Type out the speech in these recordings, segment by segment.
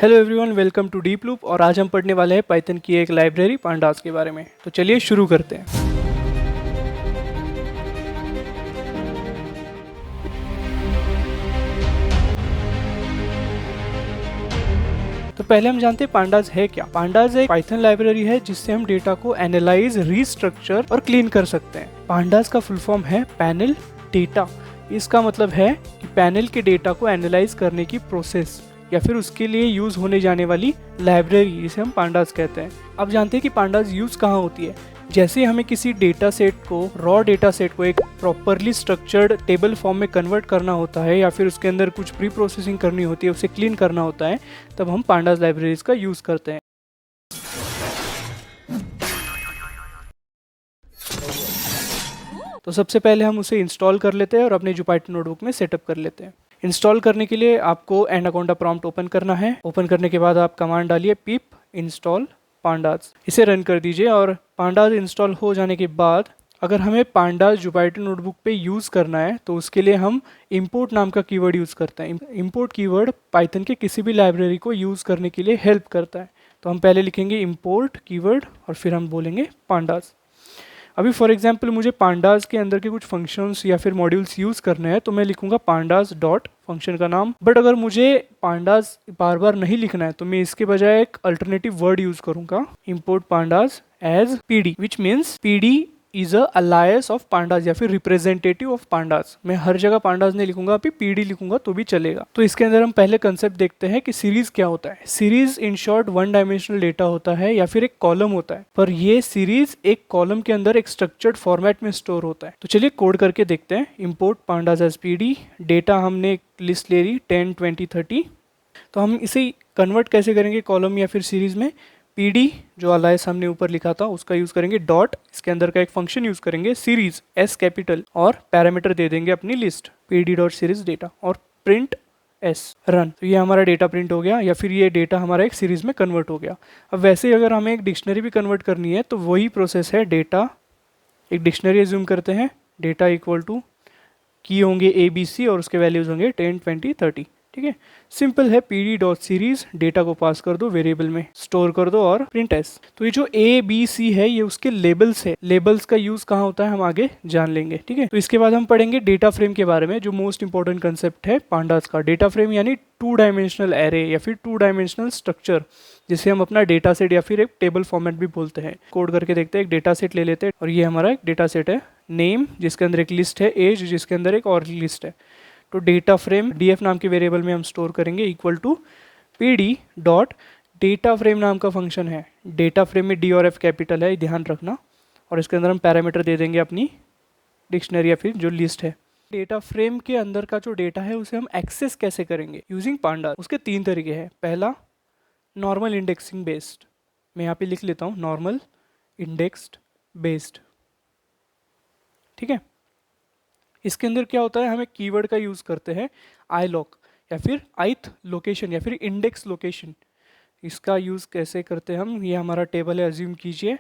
Hello everyone, welcome to deep loop. और आज हम पढ़ने वाले हैं पाइथन की एक लाइब्रेरी पांडास के बारे में। तो चलिए शुरू करते हैं। तो पहले हम जानते हैं पांडास है क्या। पांडास एक पाइथन लाइब्रेरी है जिससे हम डेटा को एनालाइज, रीस्ट्रक्चर और क्लीन कर सकते हैं। पांडास का फुल फॉर्म है पैनल डेटा। इसका मतलब है कि पैनल के डेटा को एनालाइज करने की प्रोसेस या फिर उसके लिए यूज होने जाने वाली लाइब्रेरी, जिसे हम पांडास कहते हैं। अब जानते हैं कि पांडास यूज कहाँ होती है। जैसे हमें किसी डेटा सेट को, रॉ डेटा सेट को एक प्रॉपरली स्ट्रक्चर्ड टेबल फॉर्म में कन्वर्ट करना होता है या फिर उसके अंदर कुछ प्री प्रोसेसिंग करनी होती है, उसे क्लीन करना होता है, तब हम पांडास लाइब्रेरीज का यूज करते हैं। तो सबसे पहले हम उसे इंस्टॉल कर लेते हैं और अपने जुपाइटर नोटबुक में सेटअप कर लेते हैं। इंस्टॉल करने के लिए आपको एनाकोंडा प्रॉम्प्ट ओपन करना है। ओपन करने के बाद आप कमांड डालिए पिप इंस्टॉल पांडास। इसे रन कर दीजिए और पांडास इंस्टॉल हो जाने के बाद अगर हमें पांडास जुपाइटर नोटबुक पे यूज़ करना है तो उसके लिए हम इंपोर्ट नाम का कीवर्ड यूज़ करते हैं। इंपोर्ट कीवर्ड पाइथन के किसी भी लाइब्रेरी को यूज़ करने के लिए हेल्प करता है। तो हम पहले लिखेंगे इंपोर्ट कीवर्ड और फिर हम बोलेंगे पांडास। अभी फॉर एग्जांपल मुझे पांडास के अंदर के कुछ फंक्शंस या फिर मॉड्यूल्स यूज़ करने हैं तो मैं लिखूंगा पांडास डॉट फंक्शन का नाम। बट अगर मुझे पांडास बार बार नहीं लिखना है तो मैं इसके बजाय एक अल्टरनेटिव वर्ड यूज़ करूंगा, import pandas as pd, which means pd is a alias of pandas या फिर रिप्रेजेंटेटिव ऑफ पांडास। मैं हर जगह पांडास नहीं लिखूंगा, अभी पीडी लिखूंगा तो भी चलेगा। तो इसके अंदर हम पहले कंसेप्ट देखते हैं कि सीरीज क्या होता है। Series in short one dimensional data होता है या फिर एक कॉलम होता है, पर ये सीरीज एक कॉलम के अंदर एक स्ट्रक्चर्ड फॉर्मेट में स्टोर होता है। तो चलिए कोड करके देखते हैं। Import pandas as pd, data हमने एक लिस्ट ले ली 10, 20, 30। तो हम इसे कन्वर्ट कैसे करेंगे कॉलम या फिर सीरीज में। पीडी जो अलायस हमने ऊपर लिखा था उसका यूज करेंगे, डॉट इसके अंदर का एक फंक्शन यूज करेंगे सीरीज एस कैपिटल, और पैरामीटर दे देंगे अपनी list PD dot series data, और प्रिंट एस रन। तो ये हमारा डेटा प्रिंट हो गया या फिर ये डेटा हमारा एक सीरीज में कन्वर्ट हो गया। अब वैसे ही अगर हमें एक डिक्शनरी भी कन्वर्ट करनी है तो वही प्रोसेस है। डेटा, एक डिक्शनरी एज्यूम करते हैं, डेटा इक्वल टू की होंगे ए बी सी और उसके वैल्यूज होंगे 10, 20, 30। ठीक है, सिंपल है। पीडी डॉट सीरीज डेटा को पास कर दो, वेरिएबल में स्टोर कर दो और प्रिंट एस। तो ये जो ए बी सी है ये उसके लेबल्स है। लेबल्स का यूज कहाँ होता है हम आगे जान लेंगे। ठीक है, तो इसके बाद हम पढ़ेंगे डेटा फ्रेम के बारे में, जो मोस्ट इंपॉर्टेंट कंसेप्ट है पांडास का। डेटा फ्रेम यानी टू डायमेंशनल एरे या फिर टू डायमेंशनल स्ट्रक्चर, जिसे हम अपना डेटा सेट या फिर एक टेबल फॉर्मेट भी बोलते हैं। कोड करके देखते हैं। एक डेटा सेट ले लेते हैं और ये हमारा एक डेटा सेट है। नेम जिसके अंदर एक लिस्ट है, एज जिसके अंदर एक और लिस्ट है। तो डेटा फ्रेम df नाम के वेरिएबल में हम स्टोर करेंगे equal to pd dot data frame नाम का फंक्शन है। डेटा फ्रेम में डी और एफ कैपिटल है, ध्यान रखना। और इसके अंदर हम पैरामीटर दे देंगे अपनी डिक्शनरी या फिर जो लिस्ट है। डेटा फ्रेम के अंदर का जो डेटा है उसे हम एक्सेस कैसे करेंगे यूजिंग पांडास। उसके तीन तरीके हैं। पहला, नॉर्मल इंडेक्सिंग बेस्ड। मैं यहाँ पे लिख लेता हूँ नॉर्मल इंडेक्स्ड बेस्ड। ठीक है, इसके अंदर क्या होता है, हम एक कीवर्ड का यूज करते हैं आई लॉक या फिर ith लोकेशन या फिर इंडेक्स लोकेशन। इसका यूज कैसे करते हैं हम, ये हमारा टेबल है, अज्यूम कीजिए।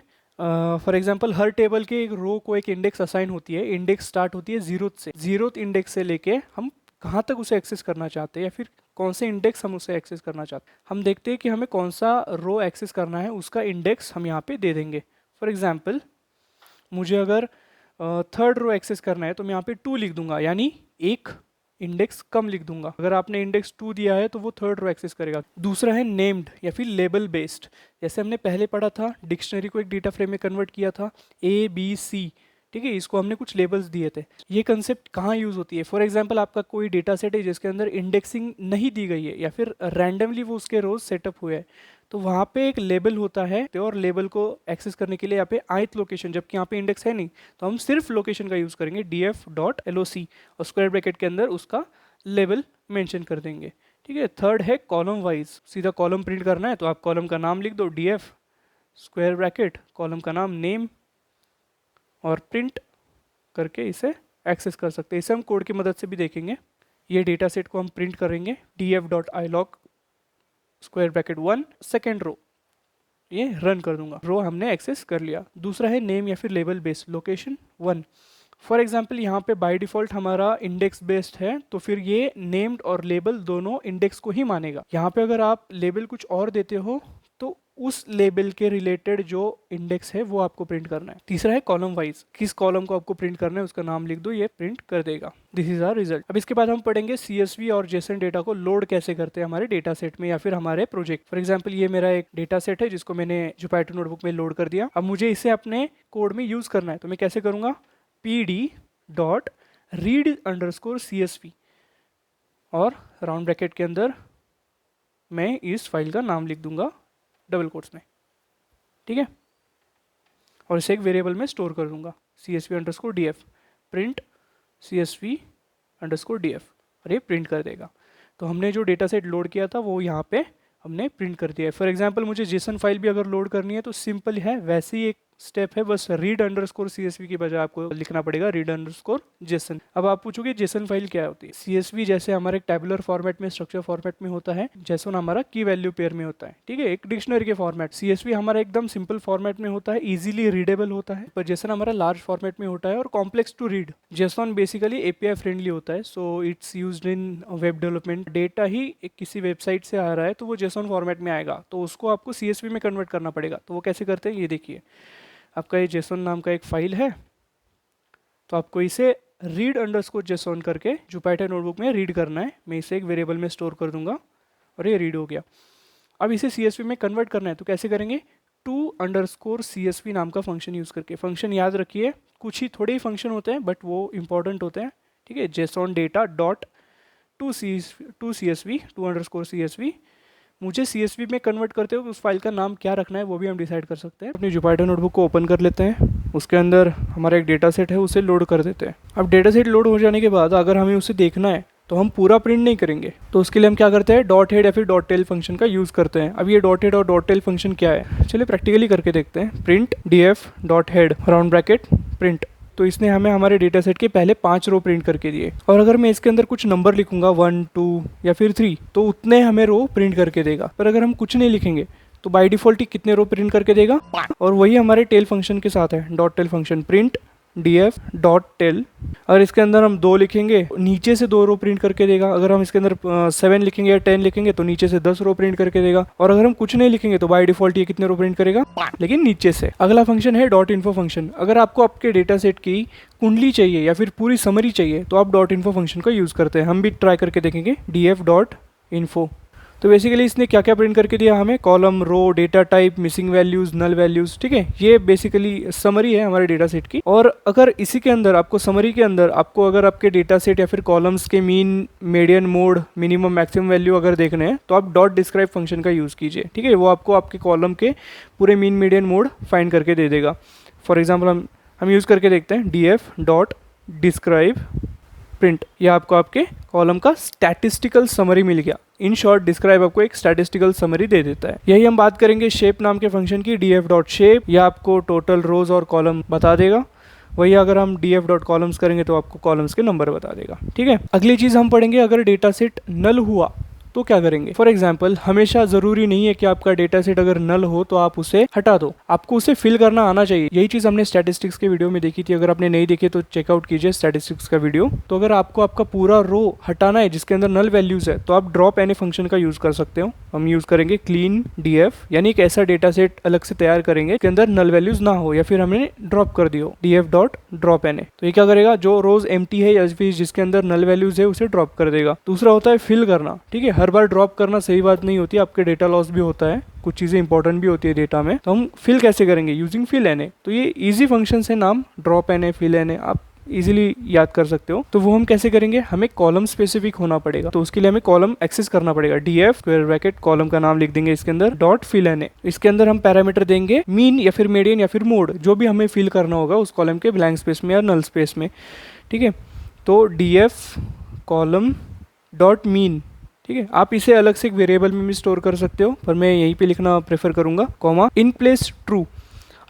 फॉर एग्जांपल हर टेबल के एक रो को एक इंडेक्स असाइन होती है। इंडेक्स स्टार्ट होती है जीरोथ से। जीरोथ इंडेक्स से लेके हम कहाँ तक उसे एक्सेस करना चाहते हैं या फिर कौन से इंडेक्स हम उसे एक्सेस करना चाहते हैं। हम देखते हैं कि हमें कौन सा रो एक्सेस करना है, उसका इंडेक्स हम यहाँ पे दे देंगे। फॉर एग्जाम्पल मुझे अगर थर्ड रो एक्सेस करना है तो मैं यहाँ पे 2 लिख दूंगा, यानी एक इंडेक्स कम लिख दूंगा। अगर आपने इंडेक्स 2 दिया है तो वो थर्ड रो एक्सेस करेगा। दूसरा है नेम्ड या फिर लेबल बेस्ड। जैसे हमने पहले पढ़ा था, डिक्शनरी को एक डेटा फ्रेम में कन्वर्ट किया था, ए बी सी। ठीक है, इसको हमने कुछ लेबल्स दिए थे। ये कंसेप्ट कहाँ यूज होती है, फॉर एग्जाम्पल आपका कोई डेटा सेट है जिसके अंदर इंडेक्सिंग नहीं दी गई है या फिर रैंडमली वो उसके रोज सेटअप हुए हैं, तो वहाँ पे एक लेबल होता है और लेबल को एक्सेस करने के लिए यहाँ पे ith लोकेशन, जबकि यहाँ पे इंडेक्स है नहीं, तो हम सिर्फ लोकेशन का यूज करेंगे df डॉट loc और स्क्वायर ब्रैकेट के अंदर उसका लेबल मेंशन कर देंगे। ठीक है, थर्ड है कॉलम वाइज। सीधा कॉलम प्रिंट करना है तो आप कॉलम का नाम लिख दो, df स्क्वायर ब्रैकेट कॉलम का नाम नेम, और प्रिंट करके इसे एक्सेस कर सकते हैं। इसे हम कोड की मदद से भी देखेंगे। ये डेटा सेट को हम प्रिंट करेंगे df dot ilog square bracket 1, second row, ये रन कर दूंगा। रो हमने एक्सेस कर लिया। दूसरा है नेम या फिर label based, location 1। For example यहाँ पे बाय डिफ़ॉल्ट हमारा इंडेक्स बेस्ड है, तो फिर ये नेम्ड और लेबल दोनों इंडेक्स को ही मानेगा। यहाँ पे अगर आप लेबल कुछ और देते हो तो उस लेबल के रिलेटेड जो इंडेक्स है वो आपको प्रिंट करना है। तीसरा है कॉलम वाइज, किस कॉलम को आपको प्रिंट करना है उसका नाम लिख दो, ये प्रिंट कर देगा। This is our result. अब इसके बाद हम पढ़ेंगे CSV और जेसन डेटा को लोड कैसे करते हैं हमारे डेटा सेट में या फिर हमारे प्रोजेक्ट। फॉर एग्जाम्पल ये मेरा एक डेटा सेट है जिसको मैंने जुपाइटर नोटबुक में लोड कर दिया। अब मुझे इसे अपने कोड में यूज करना है, तो मैं कैसे करूंगा, pd.read_csv और राउंड ब्रैकेट के अंदर मैं इस फाइल का नाम लिख दूंगा डबल कोट्स में, ठीक है, और इसे एक वेरिएबल में स्टोर कर दूंगा CSV_df, प्रिंट CSV_df, और ये प्रिंट कर देगा। तो हमने जो डेटा सेट लोड किया था वो यहाँ पे हमने प्रिंट कर दिया है। फॉर एग्जांपल मुझे जेसन फाइल भी अगर लोड करनी है तो सिंपल है, वैसे ही एक स्टेप है, बस read_csv की बजाय आपको लिखना पड़ेगा read_json। अब आप पूछोगे जेसन फाइल क्या होती है। CSV जैसे हमारे टैबुलर फॉर्मेट में, स्ट्रक्चर फॉर्मेट में होता है, जेसन हमारा की वैल्यू पेयर में होता है, ठीक है, एक डिक्शनरी के फॉर्मेट। CSV हमारा एकदम सिंपल फॉर्मेट में होता है, इजीली रीडेबल होता है, पर जेसन हमारा लार्ज फॉर्मेट में होता है और complex to read. JSON basically API friendly होता है, so it's used in web development. Data ही किसी वेबसाइट से आ रहा है तो वो जेसन फॉर्मेट में आएगा, तो उसको आपको CSV में कन्वर्ट करना पड़ेगा। तो वो कैसे करते हैं ये देखिए, आपका ये जेसन नाम का एक फाइल है, तो आपको इसे read_json करके जुपाइटर नोटबुक में रीड करना है। मैं इसे एक वेरिएबल में स्टोर कर दूंगा और ये रीड हो गया। अब इसे CSV में कन्वर्ट करना है, तो कैसे करेंगे, to_CSV नाम का फंक्शन यूज़ करके। फंक्शन याद रखिए, कुछ ही थोड़े ही फंक्शन होते हैं बट वो इंपॉर्टेंट होते हैं, ठीक है। JSON data डॉट to_CSV मुझे CSV में कन्वर्ट करते हो उस फाइल का नाम क्या रखना है वो भी हम डिसाइड कर सकते हैं। अपनी जुपाइटर नोटबुक को ओपन कर लेते हैं, उसके अंदर हमारा एक डेटा सेट है, उसे लोड कर देते हैं। अब डेटा सेट लोड हो जाने के बाद अगर हमें उसे देखना है तो हम पूरा प्रिंट नहीं करेंगे, तो उसके लिए हम क्या करते हैं, .head या फिर .tail फंक्शन का यूज़ करते हैं। अब ये .head और .tail फंक्शन क्या है, चलिए प्रैक्टिकली करके देखते हैं। Print df.head round bracket print, तो इसने हमें हमारे डेटा सेट के पहले 5 रो प्रिंट करके दिए, और अगर मैं इसके अंदर कुछ नंबर लिखूंगा 1 2 या फिर 3 तो उतने हमें रो प्रिंट करके देगा। पर अगर हम कुछ नहीं लिखेंगे तो बाय डिफॉल्ट ही कितने रो प्रिंट करके देगा, और वही हमारे टेल फंक्शन के साथ है, .tail फंक्शन प्रिंट df.tail। अगर इसके अंदर हम 2 लिखेंगे नीचे से 2 रो प्रिंट करके देगा, अगर हम इसके अंदर 7 लिखेंगे या 10 लिखेंगे तो नीचे से 10 रो प्रिंट करके देगा, और अगर हम कुछ नहीं लिखेंगे तो बाय डिफॉल्ट ये कितने रो प्रिंट करेगा, लेकिन नीचे से। अगला फंक्शन है .info फंक्शन। अगर आपको आपके डेटा सेट की कुंडली चाहिए या फिर पूरी समरी चाहिए तो आप .info फंक्शन का यूज़ करते हैं। हम भी ट्राई करके देखेंगे df.info। तो बेसिकली इसने क्या क्या प्रिंट करके दिया हमें, column, row, data type, missing values, null values, ठीक है। ये बेसिकली समरी है हमारे डेटा सेट की। और अगर इसी के अंदर आपको समरी के अंदर आपको अगर आपके डेटा सेट या फिर कॉलम्स के mean, median, mode, minimum, maximum value अगर देखने हैं तो आप .describe फंक्शन का यूज़ कीजिए, ठीक है। वो आपको आपके कॉलम के पूरे मीन, मीडियन, मोड फाइंड करके दे देगा। फॉर एग्जाम्पल हम यूज़ करके देखते हैं df.describe प्रिंट, यह आपको आपके कॉलम का स्टैटिस्टिकल समरी मिल गया। इन शॉर्ट डिस्क्राइब आपको एक स्टैटिस्टिकल समरी दे देता है। यही हम बात करेंगे शेप नाम के फंक्शन की, df.shape, यह आपको टोटल रोज और कॉलम बता देगा। वही अगर हम df.columns करेंगे तो आपको कॉलम्स के नंबर बता देगा, ठीक है। अगली चीज़ हम पढ़ेंगे, अगर डेटा सेट नल हुआ तो क्या करेंगे। फॉर एग्जाम्पल हमेशा जरूरी नहीं है कि आपका डेटा सेट अगर नल हो तो आप उसे हटा दो, आपको उसे फिल करना आना चाहिए। यही चीज हमने स्टैटिस्टिक्स के वीडियो में देखी थी, अगर आपने नहीं देखी तो चेकआउट कीजिए स्टैटिस्टिक्स का वीडियो। तो अगर आपको आपका पूरा रो हटाना है जिसके अंदर नल वैल्यूज है तो आप ड्रॉप एन फंक्शन का यूज कर सकते हो। हम यूज करेंगे क्लीन df, यानी एक ऐसा डेटा सेट अलग से तैयार करेंगे जिसके अंदर नल वैल्यूज ना हो या फिर हमने ड्रॉप कर दियो df.dropNA। तो ये क्या करेगा, जो रोज एम्प्टी है या फिर जिसके अंदर नल वैल्यूज है उसे ड्रॉप कर देगा। दूसरा होता है फिल करना, ठीक है। हर बार ड्रॉप करना सही बात नहीं होती, आपके डेटा लॉस भी होता है, कुछ चीज़ें इंपॉर्टेंट भी होती है डेटा में। तो हम फिल कैसे करेंगे, यूजिंग fill NA। तो ये इजी फंक्शन है, नाम ड्रॉप NA, fill NA, आप इजीली याद कर सकते हो। तो वो हम कैसे करेंगे, हमें कॉलम स्पेसिफिक होना पड़ेगा, तो उसके लिए हमें कॉलम एक्सेस करना पड़ेगा। df स्क्वायर ब्रैकेट कॉलम का नाम लिख देंगे इसके अंदर .fill NA। इसके अंदर हम पैरामीटर देंगे मीन या फिर मीडियन या फिर मोड, जो भी हमें फिल करना होगा उस कॉलम के ब्लैंक स्पेस में या नल स्पेस में, ठीक है। तो df कॉलम .mean, ठीक है। आप इसे अलग से एक वेरिएबल में भी स्टोर कर सकते हो, पर मैं यहीं पे लिखना प्रेफर करूंगा, कॉमा इन प्लेस ट्रू।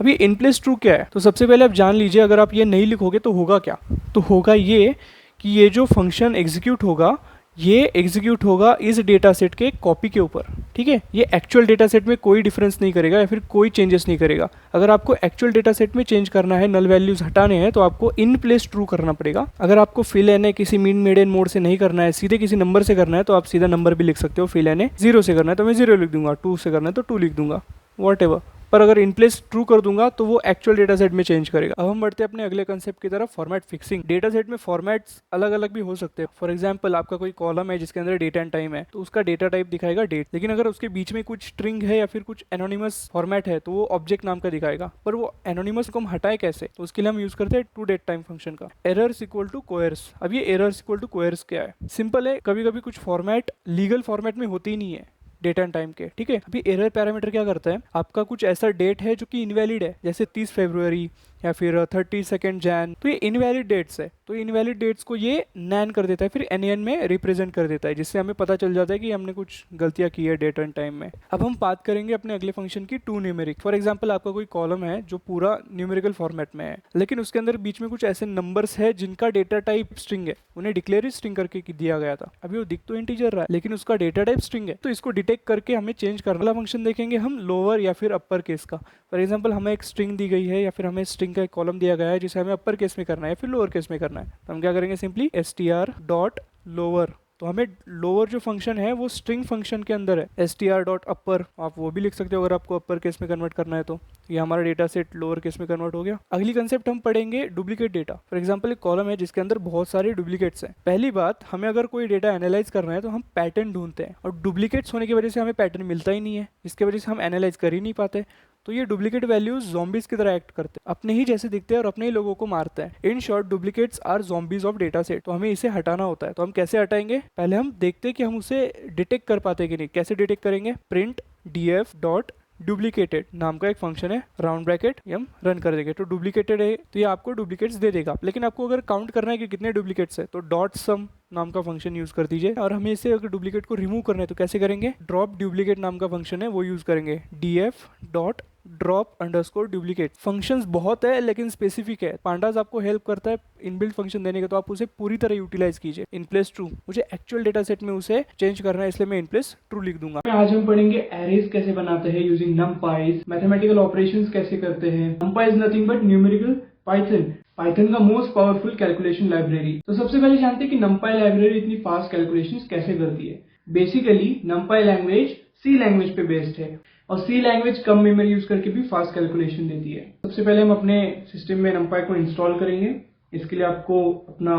अब ये इन प्लेस ट्रू क्या है, तो सबसे पहले आप जान लीजिए, अगर आप ये नहीं लिखोगे तो होगा क्या, तो होगा ये कि ये जो फंक्शन एग्जीक्यूट होगा ये एग्जीक्यूट होगा इस डेटा सेट के कॉपी के ऊपर, ठीक है। ये एक्चुअल डेटा सेट में कोई डिफरेंस नहीं करेगा या फिर कोई चेंजेस नहीं करेगा। अगर आपको एक्चुअल डेटा सेट में चेंज करना है, नल वैल्यूज हटाने हैं, तो आपको इन प्लेस ट्रू करना पड़ेगा। अगर आपको फिल एन ए किसी मीन मेडियन मोड से नहीं करना है, सीधे किसी नंबर से करना है, तो आप सीधा नंबर भी लिख सकते हो। फिल एन ए 0 से करना है तो मैं 0 लिख दूंगा, 2 से करना है तो 2 लिख दूंगा, वॉट एवर। पर अगर इन प्लेस ट्रू कर दूंगा तो वो एक्चुअल डेटा सेट में चेंज करेगा। अब हम बढ़ते हैं अपने अगले कंसेप्ट की तरफ, फॉर्मेट फिक्सिंग। डेटा सेट में फॉर्मेट्स अलग अलग भी हो सकते हैं। फॉर एग्जांपल आपका कोई कॉलम है जिसके अंदर डेट एंड टाइम है, तो उसका डेटा टाइप दिखाएगा डेट, लेकिन अगर उसके बीच में कुछ स्ट्रिंग है या फिर कुछ एनोनिमस फॉर्मेट है तो वो ऑब्जेक्ट नाम का दिखाएगा। पर वो एनोनिमस को हम हटाए कैसे, तो उसके लिए हम यूज करते हैं टू डेट टाइम फंक्शन का। Errors equal to coerce. अब ये एरर्स इक्वल टू कोएर्स क्या है, सिंपल है। कभी कभी कुछ फॉर्मेट लीगल फॉर्मेट में होती ही नहीं है डेट एंड टाइम के, ठीक है। अभी एरर पैरामीटर क्या करता है, आपका कुछ ऐसा डेट है जो कि इनवैलिड है, जैसे 30 फरवरी या फिर 32 जैन, तो ये इनवैलिड डेट्स है। तो इनवैलिड डेट्स को ये नैन कर देता है, फिर एन में रिप्रेजेंट कर देता है, जिससे हमें पता चल जाता है कि हमने कुछ गलतियां की है डेट एंड टाइम में। अब हम बात करेंगे अपने अगले फंक्शन की, टू न्यूमेरिक। फॉर एग्जाम्पल आपका कोई कॉलम है जो पूरा न्यूमेरिकल फॉर्मेट में है, लेकिन उसके अंदर बीच में कुछ ऐसे नंबर्स है जिनका डेटा टाइप स्ट्रिंग है, उन्हें डिक्लेयर स्ट्रिंग करके दिया गया था। अभी वो दिख तो इंटीजर रहा है लेकिन उसका डेटा टाइप स्ट्रिंग है, तो इसको डिटेक्ट करके हमें चेंज करने वाला फंक्शन देखेंगे हम लोअर या फिर अपर केस का। फॉर एग्जाम्पल हमें एक स्ट्रिंग दी गई है या फिर हमें स्ट्रिंग का एक कॉलम दिया गया है जिसे हमें अपर केस में करना है या फिर लोअर केस में करना है, तो हम क्या करेंगे, सिंपली str.lower। तो हमें लोअर जो फंक्शन है वो स्ट्रिंग फंक्शन के अंदर है, str.upper आप वो भी लिख सकते हो अगर आपको अपर केस में कन्वर्ट करना है। तो ये हमारा डेटा सेट लोअर केस में कन्वर्ट हो गया। अगली कंसेप्ट हम पढ़ेंगे डुप्लीकेट डेटा। फॉर एग्जांपल एक कॉलम है जिसके अंदर बहुत सारे डुप्लीकेट्स हैं। पहली बात, हमें अगर कोई डेटा एनालाइज करना है तो हम पैटर्न ढूंढते हैं, और डुप्लीकेट्स होने की वजह से हमें पैटर्न मिलता ही नहीं है, जिसकी वजह से हम एनालाइज कर ही नहीं पाते। तो ये डुप्लीकेट वैल्यूज ज़ॉम्बीज की तरह एक्ट करते हैं, अपने ही जैसे दिखते हैं और अपने ही लोगों को मारते हैं। In short duplicates are zombies of data set. तो हमें इसे हटाना होता है। तो हम कैसे हटाएंगे, पहले हम देखते हैं कि हम उसे डिटेक्ट कर पाते हैं कि नहीं। कैसे डिटेक्ट करेंगे, प्रिंट df डॉट डुप्लीकेटेड नाम का एक फंक्शन है, राउंड ब्रैकेट, ये हम रन कर देंगे। तो डुप्लीकेटेड है तो ये आपको डुप्लीकेट्स दे देगा, लेकिन आपको अगर काउंट करना है कि कितने डुप्लीकेट्स है तो डॉट सम नाम का फंक्शन यूज कर दीजिए। और हमें इसे अगर डुप्लीकेट को रिमूव करना है तो कैसे करेंगे, ड्रॉप डुप्लीकेट नाम का फंक्शन है वो यूज करेंगे, df dot drop underscore duplicate. Functions बहुत है लेकिन स्पेसिफिक है। पांडास आपको हेल्प करता है इनबिल्ट फंक्शन देने का, तो आप उसे पूरी तरह यूटिलाइज कीजिए। इन प्लेस ट्रू, मुझे एक्चुअल डेटा सेट में उसे चेंज करना है, इसलिए मैं इन प्लेस ट्रू लिख दूंगा। आज हम पढ़ेंगे एरेज कैसे बनाते हैं यूजिंग नमपाइज, मैथमेटिकल ऑपरेशंस कैसे करते हैं। NumPy is nothing but numerical Python, Python का मोस्ट पावरफुल कैलकुलेशन लाइब्रेरी। तो सबसे पहले जानते हैं कि नमपाई लाइब्रेरी इतनी फास्ट कैलकुलेशंस कैसे करती है। Basically NumPy language C language पे बेस्ड है, और सी लैंग्वेज कम मेमोरी यूज करके भी फास्ट कैलकुलेशन देती है। सबसे पहले हम अपने सिस्टम में नमपाई को इंस्टॉल करेंगे। इसके लिए आपको अपना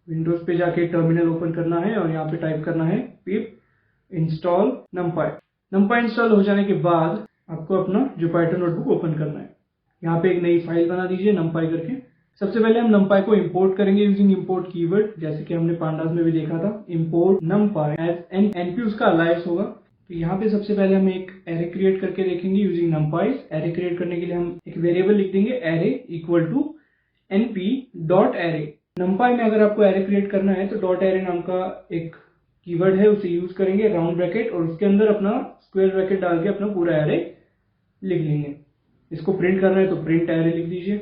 विंडोज पे जाके टर्मिनल ओपन करना है और यहाँ पे टाइप करना है पिप इंस्टॉल नमपाई। नमपाई इंस्टॉल हो जाने के बाद आपको अपना जुपिटर नोटबुक ओपन करना है। यहाँ पे एक नई फाइल बना दीजिए नमपाई करके। सबसे पहले हम नमपाई को इंपोर्ट करेंगे यूजिंग इंपोर्ट कीवर्ड, जैसे कि हमने पांडास में भी देखा था। इंपोर्ट नमपाई एज एनपी उसका अलाइस होगा। तो यहाँ पे सबसे पहले हम एक एरे क्रिएट करके देखेंगे यूजिंग नमपाई। एरे क्रिएट करने के लिए हम एक वेरिएबल लिख देंगे, array equal to np dot array. NumPy में अगर आपको एरे क्रिएट करना है तो डॉट एरे नाम का एक कीवर्ड है, उसे यूज करेंगे, राउंड ब्रैकेट, और उसके अंदर अपना स्क्वायर ब्रैकेट डाल के अपना पूरा एरे लिख लेंगे। इसको प्रिंट करना है तो प्रिंट एरे लिख दीजिए,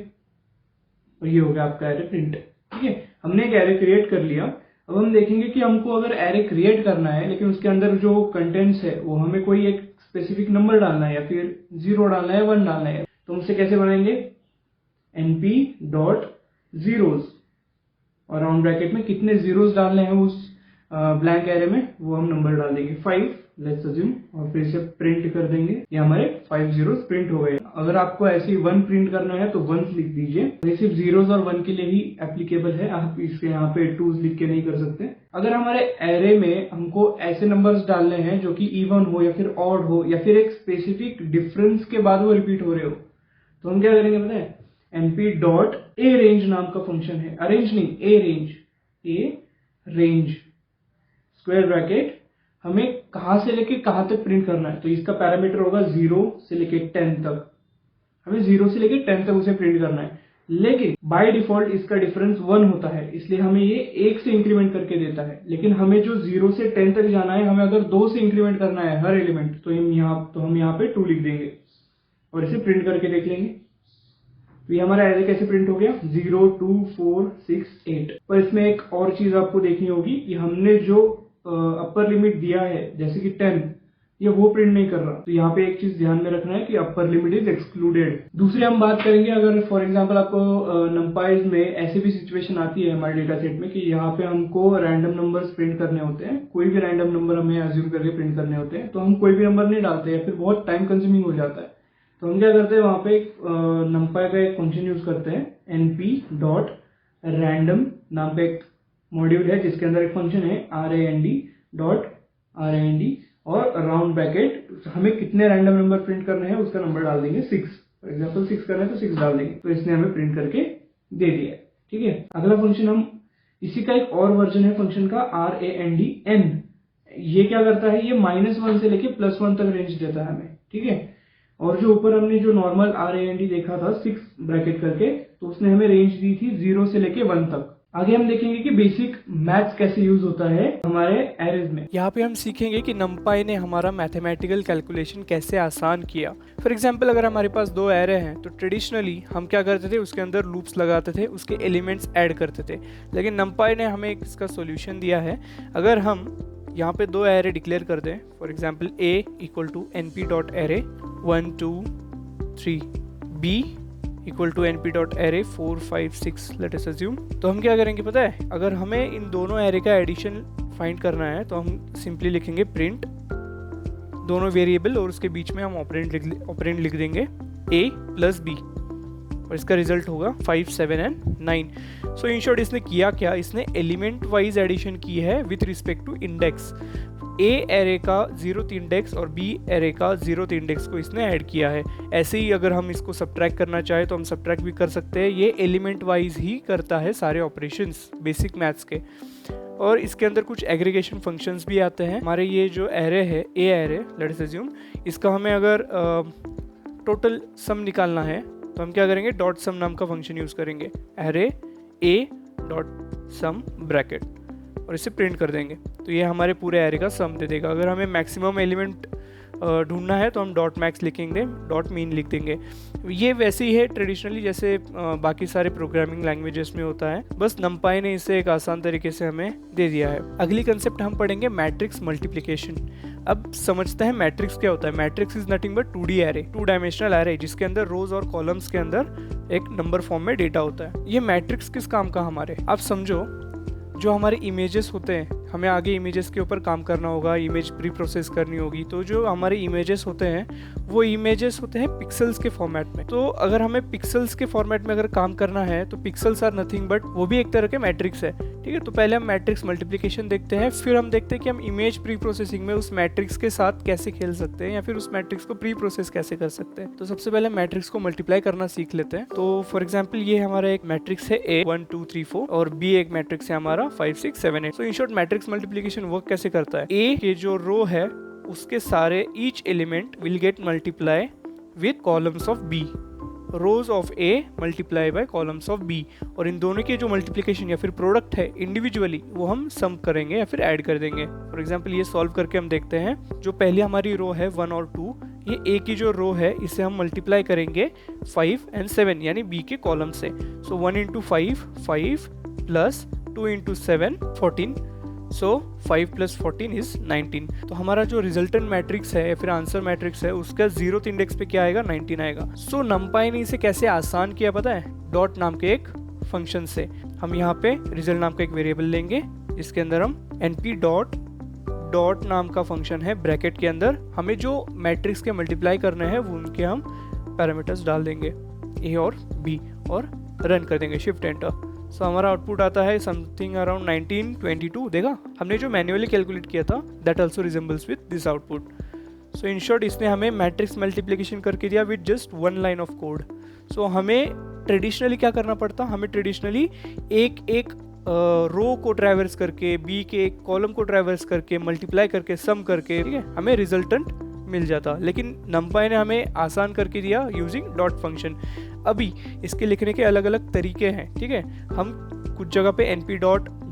और ये हो गया आपका एरे प्रिंट। ठीक है, हमने एक एरे क्रिएट कर लिया। अब हम देखेंगे कि हमको अगर एरे क्रिएट करना है लेकिन उसके अंदर जो कंटेंट्स है वो हमें कोई एक स्पेसिफिक नंबर डालना है या फिर 0 डालना है, 1 डालना है, तो हम उसे कैसे बनाएंगे, np डॉट जीरोज, और राउंड ब्रैकेट में कितने जीरोज डालने हैं उस ब्लैंक एरे में वो हम नंबर डाल देंगे, 5 लेट्स अज्यूम, और फिर से प्रिंट कर देंगे। ये हमारे 5 जीरोज प्रिंट हो गए। अगर आपको ऐसे ही 1 प्रिंट करना है तो 1 लिख दीजिए। ये सिर्फ जीरोज और 1 के लिए ही एप्लीकेबल है, आप इसके यहाँ पे 2 लिख के नहीं कर सकते। अगर हमारे एरे में हमको ऐसे नंबर्स डालने हैं जो कि इवन हो या फिर ऑड हो या फिर एक स्पेसिफिक डिफरेंस के बाद वो रिपीट हो रहे हो, तो हम क्या करेंगे पता है, np डॉट ए रेंज नाम का फंक्शन है, अरेंज नहीं, ए रेंज स्क्वायर ब्रैकेट, हमें कहां से लेके कहां तक प्रिंट करना है। तो इसका पैरामीटर होगा 0 से लेके 10 तक, हमें 0 से लेके 10 तक उसे प्रिंट करना है। लेकिन बाय डिफॉल्ट इसका डिफरेंस 1 होता है, इसलिए हमें ये 1 से इंक्रीमेंट करके देता है। लेकिन हमें जो 0 से 10 तक जाना है, हमें अगर 2 से इंक्रीमेंट करना है हर एलिमेंट, तो हम यहाँ पे 2 लिख देंगे और इसे प्रिंट करके देख लेंगे। तो ये हमारा एरे कैसे प्रिंट हो गया, 0 2 4 6 8। पर इसमें एक और चीज आपको देखनी होगी कि हमने जो अपर लिमिट दिया है जैसे कि 10, ये वो प्रिंट नहीं कर रहा। तो यहाँ पे एक चीज ध्यान में रखना है कि अपर लिमिट इज एक्सक्लूडेड। दूसरी हम बात करेंगे, अगर फॉर एग्जांपल आपको नंपाइज में ऐसी भी सिचुएशन आती है हमारे डेटा सेट में कि यहाँ पे हमको रैंडम नंबर्स प्रिंट करने होते हैं, कोई भी रैंडम नंबर हमें अज्यूम करके प्रिंट करने होते हैं, तो हम कोई भी नंबर नहीं डालते हैं, फिर बहुत टाइम कंज्यूमिंग हो जाता है। तो हम क्या करते हैं, वहां पे नंपाई का एक फंक्शन यूज करते हैं, np.random नाम पे एक मॉड्यूल है जिसके अंदर एक फंक्शन है rand.rand और राउंड ब्रैकेट, हमें कितने रैंडम नंबर प्रिंट करने हैं उसका नंबर डाल देंगे 6। फॉर एग्जांपल 6 करना है तो 6 डाल देंगे, तो इसने हमें प्रिंट करके दे दिया है। ठीक है, अगला फंक्शन हम इसी का एक और वर्जन है फंक्शन का rand n। ये क्या करता है, ये -1 से लेके +1 तक रेंज देता है हमें। ठीक है, और जो ऊपर हमने जो नॉर्मल rand देखा था 6 ब्रैकेट करके, तो उसने हमें रेंज दी थी 0 से लेके 1 तक। आगे हम देखेंगे कि बेसिक मैथ्स कैसे यूज होता है हमारे एरेज में। यहाँ पे हम सीखेंगे कि नंपाई ने हमारा मैथमेटिकल कैलकुलेशन कैसे आसान किया। फॉर एग्जांपल अगर हमारे पास 2 एरे हैं तो ट्रेडिशनली हम क्या करते थे, उसके अंदर लूप्स लगाते थे, उसके एलिमेंट्स ऐड करते थे। लेकिन नंपाई ने हमें इसका सोल्यूशन दिया है। अगर हम यहाँ पे 2 एरे डिक्लेयर कर दें, for example a equal to np.array 1 2 3, b equal to np.array 4 5 6 let us assume, तो हम क्या करेंगे पता है, अगर हमें इन दोनों एरे का एडिशन फाइंड करना है तो हम सिंपली लिखेंगे प्रिंट दोनों वेरिएबल और उसके बीच में हम ऑपरेंड लिख देंगे a प्लस b और इसका रिजल्ट होगा 5 7 एंड 9। सो इन शॉर्ट इसने किया क्या, इसने एलिमेंट वाइज एडिशन की है with respect to index. A array का 0th इंडेक्स और बी एरे का 0th इंडेक्स को इसने ऐड किया है। ऐसे ही अगर हम इसको सब्ट्रैक्ट करना चाहे तो हम सब्ट्रैक्ट भी कर सकते हैं। ये एलिमेंट वाइज ही करता है सारे ऑपरेशंस बेसिक मैथ्स के। और इसके अंदर कुछ एग्रीगेशन फंक्शंस भी आते हैं। हमारे ये जो एरे है ए एरे लेट्स अज्यूम, इसका हमें अगर टोटल सम निकालना है तो हम क्या करेंगे, डॉट सम नाम का फंक्शन यूज करेंगे, array A dot some bracket, और इसे प्रिंट कर देंगे तो ये हमारे पूरे एरे का सम दे देगा। अगर हमें मैक्सिमम एलिमेंट ढूंढना है तो हम डॉट मैक्स लिखेंगे, डॉट मीन लिख देंगे। ये वैसे ही है ट्रेडिशनली जैसे बाकी सारे प्रोग्रामिंग लैंग्वेजेस में होता है, बस नंपाई ने इसे एक आसान तरीके से हमें दे दिया है। अगली कंसेप्ट हम पढ़ेंगे मैट्रिक्स मल्टीप्लिकेशन। अब समझते हैं मैट्रिक्स क्या होता है। Matrix is nothing but 2D array, 2 dimensional array जिसके अंदर रोज और कॉलम्स के अंदर एक नंबर फॉर्म में डेटा होता है। ये मैट्रिक्स किस काम का हमारे, आप समझो जो हमारे इमेजेस होते हैं, हमें आगे इमेजेस के ऊपर काम करना होगा, इमेज प्री प्रोसेस करनी होगी, तो जो हमारे इमेजेस होते हैं वो इमेजेस होते हैं पिक्सेल्स के फॉर्मेट में। तो अगर हमें पिक्सेल्स के फॉर्मेट में अगर काम करना है तो पिक्सेल्स आर नथिंग बट वो भी एक तरह के मैट्रिक्स है। ठीक है, तो पहले हम मैट्रिक्स मल्टीप्लिकेशन देखते हैं, फिर हम देखते हैं कि हम इमेज प्री प्रोसेसिंग में उस मैट्रिक्स के साथ कैसे खेल सकते हैं या फिर उस मैट्रिक्स को प्री प्रोसेस कैसे कर सकते हैं। तो सबसे पहले मैट्रिक्स को मल्टीप्लाई करना सीख लेते हैं। तो फॉर एग्जाम्पल ये हमारा एक मैट्रिक्स है A 1 2 3 4 और B एक मैट्रिक्स है हमारा 5 6 7 8। तो in short matrix multiplication work कैसे करता है, A के जो रो है उसके सारे each element will get multiply with columns of B, rose of A multiply by columns of B, और इन दोनों के जो मल्टीप्लिकेशन या फिर प्रोडक्ट है इंडिविजुअली वो हम सम करेंगे या फिर ऐड कर देंगे। फॉर एग्जांपल ये सॉल्व करके हम देखते हैं, जो पहली हमारी रो है 1 और 2, ये A की जो रो है इसे हम मल्टीप्लाई करेंगे 5 एंड 7 यानी B के कॉलम से। सो 1 into 5 5 plus 2 into 7 14, so 5 plus 14 is 19। तो हमारा जो रिजल्टेंट मैट्रिक्स है या फिर आंसर मैट्रिक्स है उसका 0th इंडेक्स पे क्या आएगा, 19 आएगा। सो नंपाई ने इसे कैसे आसान किया पता है, डॉट नाम के एक फंक्शन से। हम यहाँ पे रिजल्ट नाम का एक वेरिएबल लेंगे जिसके अंदर हम np डॉट नाम का फंक्शन है, ब्रैकेट के अंदर हमें जो मैट्रिक्स के मल्टीप्लाई करने हैं वो उनके हम पैरामीटर्स डाल देंगे A और B और रन कर देंगे, शिफ्ट एंटर। सो हमारा आउटपुट आता है समथिंग अराउंड 1922। देखा, हमने जो मैन्युअली कैलकुलेट किया था that also resembles with this output. So in short इसने हमें मैट्रिक्स मल्टीप्लिकेशन करके दिया with just 1 line of code. So हमें ट्रेडिशनली क्या करना पड़ता, हमें ट्रेडिशनली एक रो को ट्रैवर्स करके, बी के एक कॉलम को ट्रैवर्स करके, मल्टीप्लाई करके, सम करके, ठीक है, हमें रिजल्टेंट मिल जाता। लेकिन नंपाई ने हमें आसान करके दिया यूजिंग डॉट फंक्शन। अभी इसके लिखने के अलग अलग तरीके हैं, ठीक है। हम कुछ जगह पे np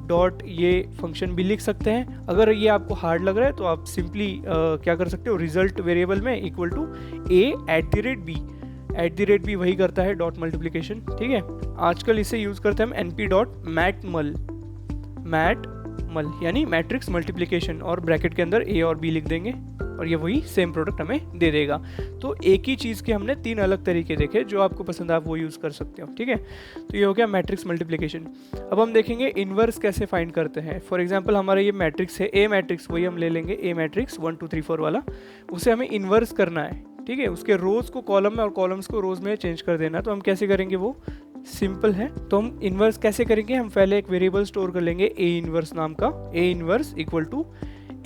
डॉट ये फंक्शन भी लिख सकते हैं। अगर ये आपको हार्ड लग रहा है तो आप सिंपली क्या कर सकते हो, रिजल्ट वेरिएबल में इक्वल टू a@b, @ वही करता है डॉट मल्टीप्लिकेशन, ठीक है। आजकल इसे यूज करते हैं हम np.matmul, मैट मल यानी मैट्रिक्स मल्टीप्लिकेशन, और ब्रैकेट के अंदर ए और बी लिख देंगे और ये वही सेम प्रोडक्ट हमें दे देगा। तो एक ही चीज़ के हमने 3 अलग तरीके देखे, जो आपको पसंद है आप वो यूज़ कर सकते हो। ठीक है, तो ये हो गया मैट्रिक्स मल्टीप्लिकेशन। अब हम देखेंगे इन्वर्स कैसे फाइंड करते हैं। फॉर एग्जांपल हमारा ये मैट्रिक्स है ए मैट्रिक्स, वही हम ले लेंगे ए मैट्रिक्स 1 2 3 4 वाला, उसे हमें इन्वर्स करना है। ठीक है, उसके रोज को कॉलम में और कॉलम्स को रोज में चेंज कर देना। तो हम कैसे करेंगे, वो सिंपल है। तो हम इन्वर्स कैसे करेंगे, हम पहले एक वेरिएबल स्टोर कर लेंगे ए इन्वर्स नाम का, A inverse equal to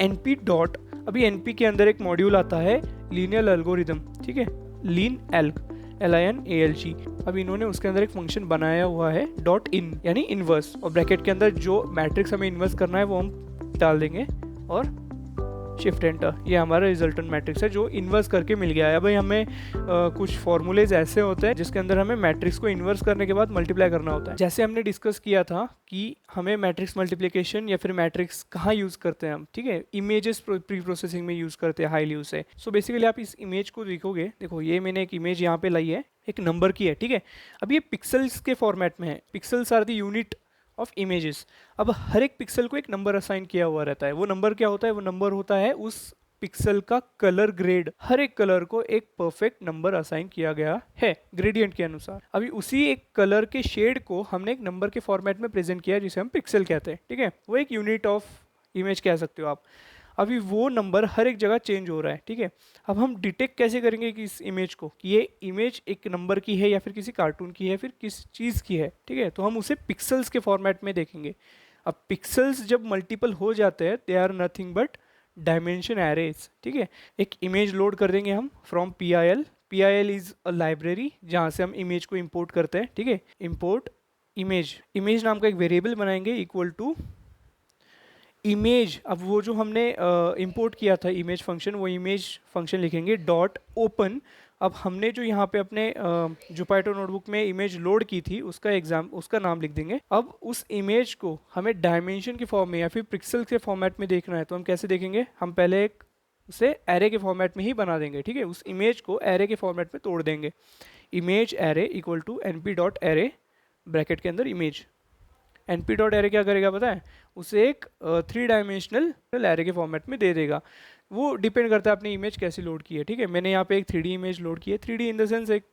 NP dot, अभी एनपी के अंदर एक मॉड्यूल आता है लीनियर एल्गोरिदम, ठीक है, लीन एल्ग LINALG। अब इन्होंने उसके अंदर एक फंक्शन बनाया हुआ है डॉट इन यानी इन्वर्स, और ब्रैकेट के अंदर जो मैट्रिक्स हमें इन्वर्स करना है वो हम डाल देंगे और शिफ्ट एंटर। ये हमारा रिजल्टेंट मैट्रिक्स है जो इन्वर्स करके मिल गया है। भाई हमें कुछ फॉर्मूलेज ऐसे होते हैं जिसके अंदर हमें मैट्रिक्स को इन्वर्स करने के बाद मल्टीप्लाई करना होता है। जैसे हमने डिस्कस किया था कि हमें मैट्रिक्स मल्टीप्लिकेशन या फिर मैट्रिक्स कहाँ यूज़ करते हैं हम, ठीक है, इमेजेस प्री प्रोसेसिंग में यूज़ करते हैं हाईली यूज से। सो बेसिकली आप इस इमेज को देखोगे, देखो ये मैंने एक इमेज यहाँ पे लाई है, एक नंबर की है, ठीक है। अब ये पिक्सल्स के फॉर्मेट में है, pixels are the unit of images. अब हर एक पिक्सल को एक नंबर असाइन किया हुआ रहता है। वो नंबर क्या होता है, वो नंबर होता है उस पिक्सल का कलर ग्रेड। हर एक कलर को एक परफेक्ट नंबर असाइन किया गया है ग्रेडियंट के अनुसार। अभी उसी एक कलर के शेड को हमने एक नंबर के फॉर्मेट में प्रेजेंट किया जिसे हम पिक्सल कहते हैं, ठीक है। वो एक यूनिट ऑफ इमेज कह सकते हो आप। अभी वो नंबर हर एक जगह चेंज हो रहा है, ठीक है। अब हम डिटेक्ट कैसे करेंगे कि इस इमेज को, कि ये इमेज एक नंबर की है या फिर किसी कार्टून की है, फिर किस चीज़ की है, ठीक है। तो हम उसे पिक्सल्स के फॉर्मेट में देखेंगे। अब पिक्सल्स जब मल्टीपल हो जाते हैं, they are nothing but dimension arrays, ठीक है। एक इमेज लोड कर देंगे हम from PIL। PIL is a library जहाँ से हम इमेज को इंपोर्ट करते हैं, ठीक है। इंपोर्ट इमेज, इमेज नाम का एक वेरिएबल बनाएंगे इक्वल टू इमेज। अब वो जो हमने इंपोर्ट किया था इमेज फंक्शन, वो इमेज फंक्शन लिखेंगे डॉट ओपन। अब हमने जो यहाँ पे अपने जुपिटर नोटबुक में इमेज लोड की थी उसका नाम लिख देंगे। अब उस इमेज को हमें डायमेंशन के फॉर्म में या फिर पिक्सल के फॉर्मेट में देखना है। तो हम कैसे देखेंगे, हम पहले एक उसे एरे के फॉर्मेट में ही बना देंगे, ठीक है। उस इमेज को एरे के फॉर्मेट में तोड़ देंगे। Image array equal to np dot array bracket के अंदर इमेज। np डॉट एरे क्या करेगा पता है, उसे एक 3 डायमेंशनल एरे के फॉर्मेट में दे देगा। वो डिपेंड करता है अपनी इमेज कैसी लोड की है, ठीक है। मैंने यहाँ पे एक 3D इमेज लोड की है, 3D इन द सेंस एक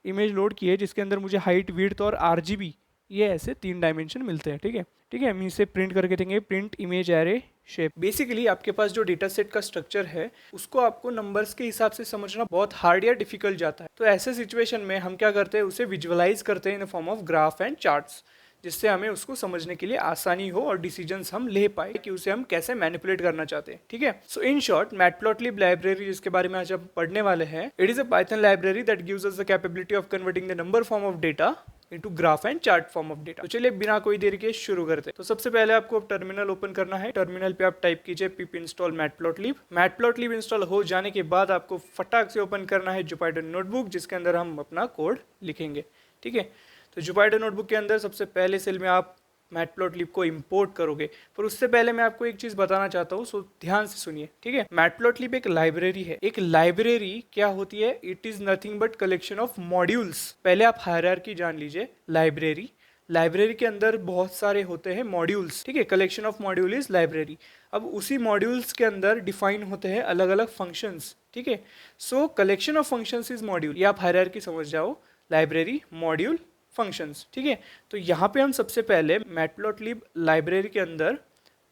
इमेज लोड की है जिसके अंदर मुझे हाइट, विड्थ और RGB ये ऐसे 3 डायमेंशन मिलते हैं, ठीक है। ठीक है, हम इसे प्रिंट करके देंगे, print image array shape. Basically आपके पास जो डेटा सेट का स्ट्रक्चर है उसको आपको नंबर्स के हिसाब से समझना बहुत हार्ड या डिफिकल्ट जाता है। तो ऐसे सिचुएशन में हम क्या करते हैं, उसे विजुअलाइज करते हैं इन the form of graph and charts, जिससे हमें उसको समझने के लिए आसानी हो और डिसीजंस हम ले पाए कि उसे हम कैसे मैनिपुलेट करना चाहते हैं, ठीक है। सो इन शॉर्ट, मैटप्लॉटलिब लाइब्रेरी जिसके बारे में आज हम पढ़ने वाले हैं, it is a Python library that gives us the capability of converting the number form of data into graph and chart form of data. तो चलिए बिना कोई देरी के शुरू करते हैं। तो सबसे पहले आपको टर्मिनल ओपन करना है। टर्मिनल पे आप टाइप कीजिए pip install matplotlib. Matplotlib install हो जाने के बाद आपको फटाक से ओपन करना है जुपिटर नोटबुक, जिसके अंदर हम अपना कोड लिखेंगे, ठीक है। तो जुपिटर नोटबुक के अंदर सबसे पहले सेल में आप मैटप्लॉटलिब को इंपोर्ट करोगे। पर उससे पहले मैं आपको एक चीज बताना चाहता हूँ, सो ध्यान से सुनिए, ठीक है। मैटप्लॉटलिब एक लाइब्रेरी है। एक लाइब्रेरी क्या होती है, it is nothing but collection of modules. पहले आप हायरार्की जान लीजिए। लाइब्रेरी के अंदर बहुत सारे होते हैं मॉड्यूल्स, ठीक है। Collection of module is library. अब उसी मॉड्यूल्स के अंदर डिफाइन होते हैं अलग अलग फंक्शंस, ठीक है। सो collection of functions is module. ये आप हायरार्की समझ जाओ, लाइब्रेरी, मॉड्यूल, फंक्शंस, ठीक है। तो यहाँ पे हम सबसे पहले मैटप्लॉटलिब लाइब्रेरी के अंदर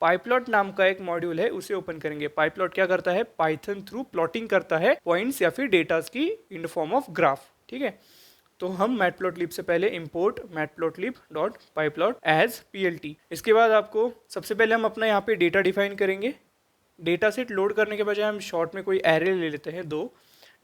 पाइप्लॉट नाम का एक मॉड्यूल है, उसे ओपन करेंगे। पाइप्लॉट क्या करता है, पाइथन थ्रू प्लॉटिंग करता है पॉइंट्स या फिर डेटास की in the form of graph, ठीक है। तो हम मैटप्लॉटलिब से पहले import matplotlib dot pyplot as PLT। इसके बाद आपको सबसे पहले हम अपना यहाँ पे डेटा डिफाइन करेंगे। डेटा सेट लोड करने के बजाय हम शॉर्ट में कोई एरे ले लेते हैं, 2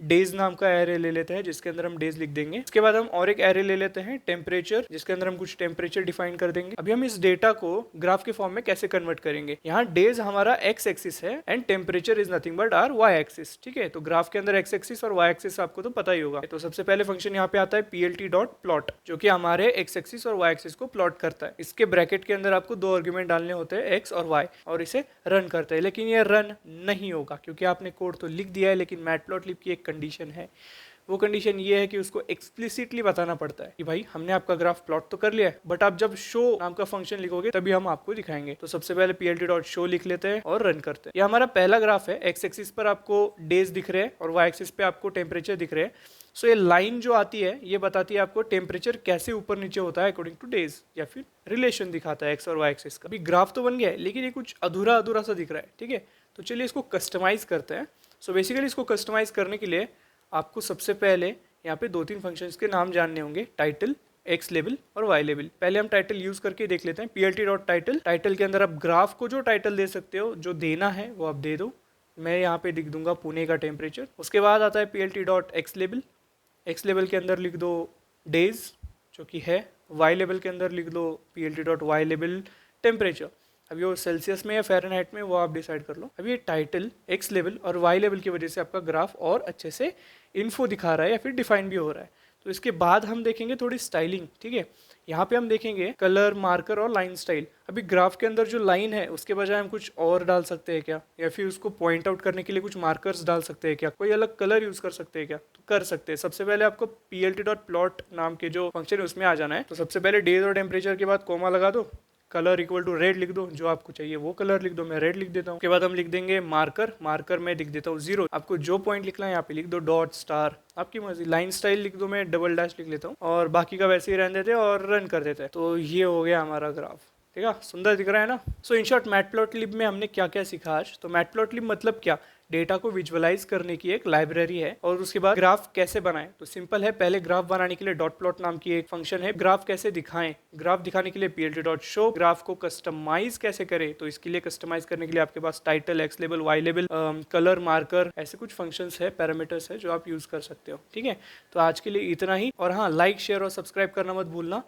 डेज नाम का एरे ले लेते हैं जिसके अंदर हम डेज लिख देंगे। इसके बाद हम और एक एरे ले लेते हैं टेम्परेचर, जिसके अंदर हम कुछ टेम्परेचर डिफाइन कर देंगे। अभी हम इस डेटा को ग्राफ के फॉर्म में कैसे कन्वर्ट करेंगे। यहाँ डेज हमारा x एक्सिस है and temperature is nothing but our y axis, ठीक है। तो ग्राफ के अंदर x एक्सिस और y एक्सिस आपको तो पता ही होगा। तो सबसे पहले फंक्शन यहाँ पे आता है PLT डॉट प्लॉट, जो कि हमारे x एक्सिस और y एक्सिस को प्लॉट करता है। इसके ब्रैकेट के अंदर आपको 2 आर्ग्यूमेंट डालने होते हैं x और y, और इसे रन करता है। लेकिन ये रन नहीं होगा क्योंकि आपने कोड तो लिख दिया है, लेकिन मैटप्लॉटलिब की एक कंडीशन है, वो कंडीशन ये है कि उसको एक्सप्लिसिटली बताना पड़ता है कि भाई हमने आपका ग्राफ प्लॉट तो कर लिया है, बट आप जब शो नाम का फंक्शन लिखोगे तभी हम आपको दिखाएंगे। तो सबसे पहले plt.show लिख लेते हैं और रन करते हैं। ये हमारा पहला ग्राफ है। एक्स एक्सिस पर आपको डेज दिख रहे हैं और वाई एक्सिस पे आपको टेम्परेचर दिख रहे हैं। सो ये लाइन जो आती है ये बताती है आपको टेम्परेचर कैसे ऊपर नीचे होता है अकॉर्डिंग टू डेज, या फिर रिलेशन दिखाता है एक्स और वाई एक्सिस का। अभी ग्राफ तो बन गया है लेकिन ये कुछ अधूरा अधूरा सा दिख रहा है, ठीक है। तो चलिए इसको कस्टमाइज करते हैं। सो बेसिकली इसको कस्टमाइज करने के लिए आपको सबसे पहले यहाँ पे 2-3 फंक्शंस के नाम जानने होंगे, टाइटल, एक्स लेबल और वाई लेबल। पहले हम टाइटल यूज करके देख लेते हैं। plt.title, टाइटल के अंदर आप ग्राफ को जो टाइटल दे सकते हो, जो देना है वो आप दे दो। मैं यहाँ पे लिख दूंगा पुणे का टेम्परेचर। उसके बाद आता है plt.xlabel, एक्स लेवल के अंदर लिख दो डेज जो कि है। वाई लेवल के अंदर लिख दो plt.ylabel टेम्परेचर। अभी वो सेल्सियस में या फ़ारेनहाइट में वो आप डिसाइड कर लो। अभी ये टाइटल, एक्स लेवल और वाई लेवल की वजह से आपका ग्राफ और अच्छे से इन्फो दिखा रहा है या फिर डिफाइन भी हो रहा है। तो इसके बाद हम देखेंगे थोड़ी स्टाइलिंग, ठीक है। यहाँ पे हम देखेंगे कलर, मार्कर और लाइन स्टाइल। अभी ग्राफ के अंदर जो लाइन है उसके बजाय हम कुछ और डाल सकते हैं क्या, या फिर उसको पॉइंट आउट करने के लिए कुछ मार्कर्स डाल सकते हैं क्या, कोई अलग कलर यूज कर सकते हैं क्या? तो कर सकते हैं। सबसे पहले आपको plt.plot नाम के जो फंक्शन है उसमें आ जाना है। तो सबसे पहले डेज और टेम्परेचर के बाद कोमा लगा दो, कलर इक्वल टू रेड लिख दो, जो आपको चाहिए वो कलर लिख दो। मैं रेड लिख देता हूँ। उसके बाद हम लिख देंगे मार्कर, मार्कर में लिख देता हूँ 0। आपको जो पॉइंट लिखना है यहाँ पे लिख दो, डॉट, स्टार, आपकी मर्जी। लाइन स्टाइल लिख दो, मैं डबल डैश लिख लेता हूँ और बाकी का वैसे ही रहने देते हैं और रन कर देते हैं। तो ये हो गया हमारा ग्राफ, ठीक है। सुंदर दिख रहा है ना। सो इन शॉर्ट मैटप्लॉटलिब में हमने क्या क्या सीखा आज। तो मैटप्लॉटलिब मतलब क्या, डेटा को विजुअलाइज करने की एक लाइब्रेरी है। और उसके बाद ग्राफ कैसे बनाएं, तो सिंपल है। पहले ग्राफ बनाने के लिए डॉट प्लॉट नाम की एक फंक्शन है। ग्राफ कैसे दिखाएं, ग्राफ दिखाने के लिए plt.show। ग्राफ को कस्टमाइज कैसे करें, तो इसके लिए कस्टमाइज करने के लिए आपके पास title, X label, Y label, colour, marker, ऐसे कुछ फंक्शंस है, पैरामीटर्स है जो आप यूज कर सकते हो, ठीक है। तो आज के लिए इतना ही। और हाँ, लाइक, शेयर और सब्सक्राइब करना मत भूलना।